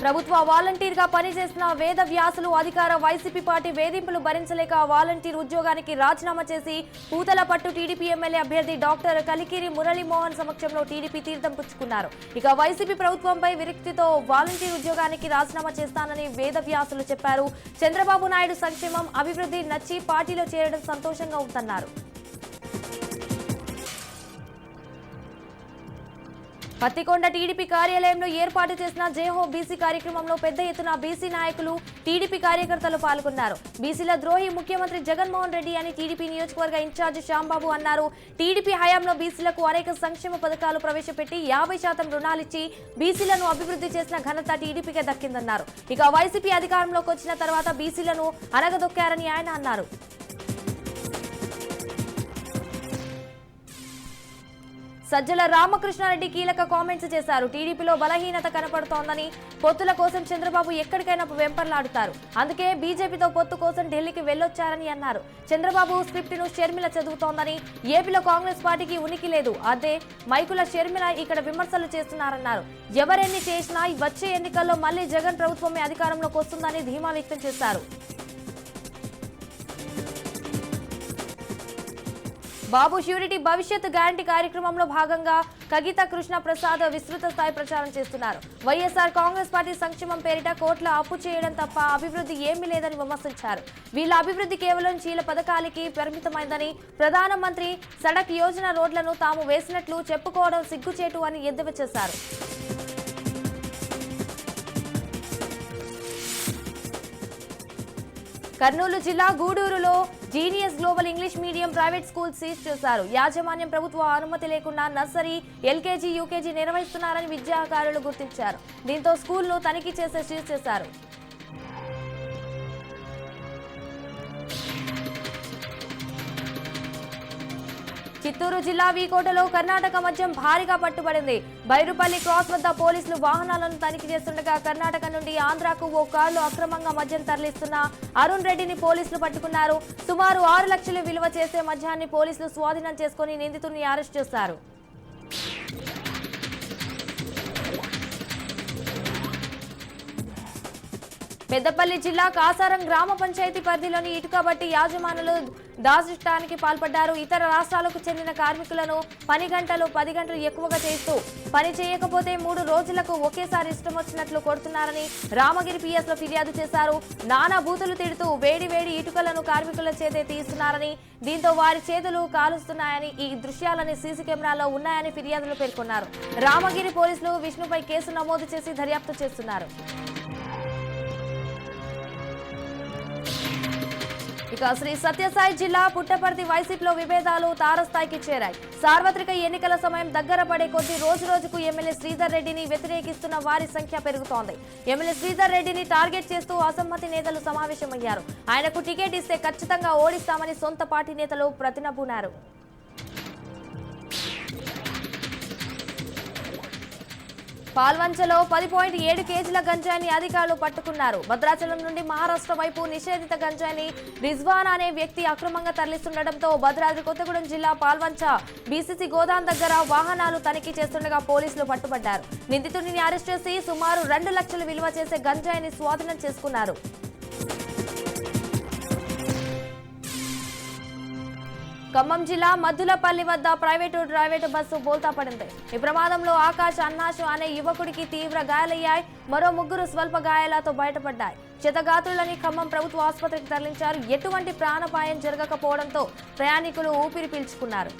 ప్రభుత్వ వాలంటీర్గా పనిచేసిన వేద వ్యాసులు అధికార వైసీపీ పార్టీ వేధింపులు భరించలేక వాలంటీర్ ఉద్యోగానికి రాజీనామా చేసి పూతలపట్టు టీడీపీ ఎమ్మెల్యే అభ్యర్థి డాక్టర్ కలికిరి మురళీమోహన్ సమక్షంలో టీడీపీ తీర్థం పుచ్చుకున్నారు. ఇక వైసీపీ ప్రభుత్వంపై విరక్తితో వాలంటీర్ ఉద్యోగానికి రాజీనామా చేస్తానని వేద వ్యాసులు చెప్పారు. చంద్రబాబు నాయుడు సంక్షేమం, అభివృద్ధి నచ్చి పార్టీలో చేరడం సంతోషంగా ఉందన్నారు. పత్తికొండ టీడీపీ కార్యాలయంలో ఏర్పాటు చేసిన జేహో బీసీ కార్యక్రమంలో పెద్ద ఎత్తున బీసీ నాయకులు, టీడీపీ కార్యకర్తలు పాల్గొన్నారు. బీసీల ద్రోహి ముఖ్యమంత్రి జగన్మోహన్ రెడ్డి అని టీడీపీ నియోజకవర్గ ఇన్ఛార్జి శ్యాంబాబు అన్నారు. టీడీపీ హయాంలో బీసీలకు అనేక సంక్షేమ పథకాలు ప్రవేశపెట్టి 50% రుణాలిచ్చి బీసీలను అభివృద్ధి చేసిన ఘనత టీడీపీకే దక్కిందన్నారు. ఇక వైసీపీ అధికారంలోకి వచ్చిన తర్వాత బీసీలను అనగదొక్కారని ఆయన అన్నారు. సజ్జల రామకృష్ణారెడ్డి కీలక కామెంట్స్ చేశారు. టీడీపీలో బలహీనత కనపడుతోందని, పొత్తుల కోసం చంద్రబాబు ఎక్కడికైనా వెంపర్లాడుతారు. అందుకే బీజేపీతో పొత్తు కోసం ఢిల్లీకి వెళ్లొచ్చారని అన్నారు. చంద్రబాబు స్క్రిప్ట్ ను షర్మిల చదువుతోందని, ఏపీలో కాంగ్రెస్ పార్టీకి ఉనికి లేదు, అదే మైకుల షర్మిల ఇక్కడ విమర్శలు చేస్తున్నారన్నారు. ఎవరెన్ని చేసినా వచ్చే ఎన్నికల్లో మళ్లీ జగన్ ప్రభుత్వమే అధికారంలోకి వస్తుందని ధీమా వ్యక్తం చేశారు. బాబు ష్యూరిటీ భవిష్యత్ గ్యారంటీ కార్యక్రమంలో భాగంగా కగిత కృష్ణ ప్రసాద్ విస్తృత స్థాయి ప్రచారం చేస్తున్నారు. వైఎస్ఆర్ కాంగ్రెస్ పార్టీ సంక్షేమం పేరిట కోట్ల అప్పు చేయడం తప్ప అభివృద్ధి ఏమీ లేదని విమర్శించారు. వీళ్ళ అభివృద్ధి కేవలం చీల పథకాలకి పరిమితమైందని, ప్రధానమంత్రి సడక్ యోజన రోడ్లను తాము వేసినట్లు చెప్పుకోవడం సిగ్గుచేటు అని ఎద్దేవా చేశారు. కర్నూలు జిల్లా గూడూరులో genius global English medium private school seize చేశారు. యాజమాన్యం ప్రభుత్వ అనుమతి లేకుండా నర్సరీ, ఎల్కేజీ, యూకేజీ నిర్వహిస్తున్నారని విద్యాధికారులు గుర్తించారు. దీంతో స్కూల్ను తనిఖీ చేసి సీజ్ చేశారు. చిత్తూరు జిల్లా వీకోటలో కర్ణాటక మద్యం భారీగా పట్టుబడింది. బైరుపల్లి క్రాస్ వద్ద పోలీసులు వాహనాలను తనిఖీ చేస్తుండగా కర్ణాటక నుండి ఆంధ్రాకు ఓ కారులో అక్రమంగా మద్యం తరలిస్తున్న అరుణ్ రెడ్డిని పోలీసులు పట్టుకున్నారు. సుమారు 6 లక్షలు విలువ చేసే మద్యాన్ని పోలీసులు స్వాధీనం చేసుకుని నిందితుడిని అరెస్ట్ చేశారు. పెద్దపల్లి జిల్లా కాసారం గ్రామ పంచాయతీ పరిధిలోని ఇటుక బట్టి యాజమానులు దాష్టానికి పాల్పడ్డారు. ఇతర రాష్ట్రాలకు చెందిన కార్మికులను పని గంటలు 10 గంటలు ఎక్కువగా చేస్తూ పని చేయకపోతే 3 రోజులకు ఒకేసారి ఇష్టం వచ్చినట్లు కొడుతున్నారని రామగిరి పిఎస్ లో ఫిర్యాదు చేశారు. నానా బూతులు తిడుతూ వేడి వేడి ఇటుకలను కార్మికుల చేతే తీస్తున్నారని, దీంతో వారి చేతులు కాలుస్తున్నాయని, ఈ దృశ్యాలని సీసీ కెమెరాలో ఉన్నాయని ఫిర్యాదులు పేర్కొన్నారు. రామగిరి పోలీసులు విష్ణుపై కేసు నమోదు చేసి దర్యాప్తు చేస్తున్నారు. ఇక శ్రీ సత్యసాయి జిల్లా పుట్టపర్తి వైసీపీలో విభేదాలు తారస్థాయికి చేరాయి. సార్వత్రిక ఎన్నికల సమయం దగ్గర పడే కొద్దీ రోజు రోజుకు ఎమ్మెల్యే శ్రీధర్ రెడ్డిని వ్యతిరేకిస్తున్న వారి సంఖ్య పెరుగుతోంది. ఎమ్మెల్యే శ్రీధర్ రెడ్డిని టార్గెట్ చేస్తూ అసమ్మతి నేతలు సమావేశమయ్యారు. ఆయనకు టికెట్ ఇస్తే ఖచ్చితంగా ఓడిస్తామని సొంత పార్టీ నేతలు ప్రతినబూనారు. పాల్వంచలో 10.7 కేజీల గంజాయిని అధికారులు పట్టుకున్నారు. భద్రాచలం నుండి మహారాష్ట్ర వైపు నిషేధిత గంజాయిని రిజ్వాన్ అనే వ్యక్తి అక్రమంగా తరలిస్తుండటంతో భద్రాద్రి కొత్తగూడెం జిల్లా పాల్వంచ బీసీసీ గోదాం దగ్గర వాహనాలు తనిఖీ చేస్తుండగా పోలీసులు పట్టుబడ్డారు. నిందితుడిని అరెస్ట్ చేసి సుమారు 2 లక్షలు విలువ చేసే గంజాయిని స్వాధీనం చేసుకున్నారు. ఖమ్మం జిల్లా మద్దులపల్లి వద్ద ప్రైవేటు బస్సు బోల్తా పడింది. ఈ ప్రమాదంలో ఆకాష్ అన్నాషు అనే యువకుడికి తీవ్ర గాయాలయ్యాయి. మరో 3 స్వల్ప గాయాలతో బయటపడ్డాయి. క్షతగాత్రులని ఖమ్మం ప్రభుత్వ ఆసుపత్రికి తరలించారు. ఎటువంటి ప్రాణాపాయం జరగకపోవడంతో ప్రయాణికులు ఊపిరి పీల్చుకున్నారు.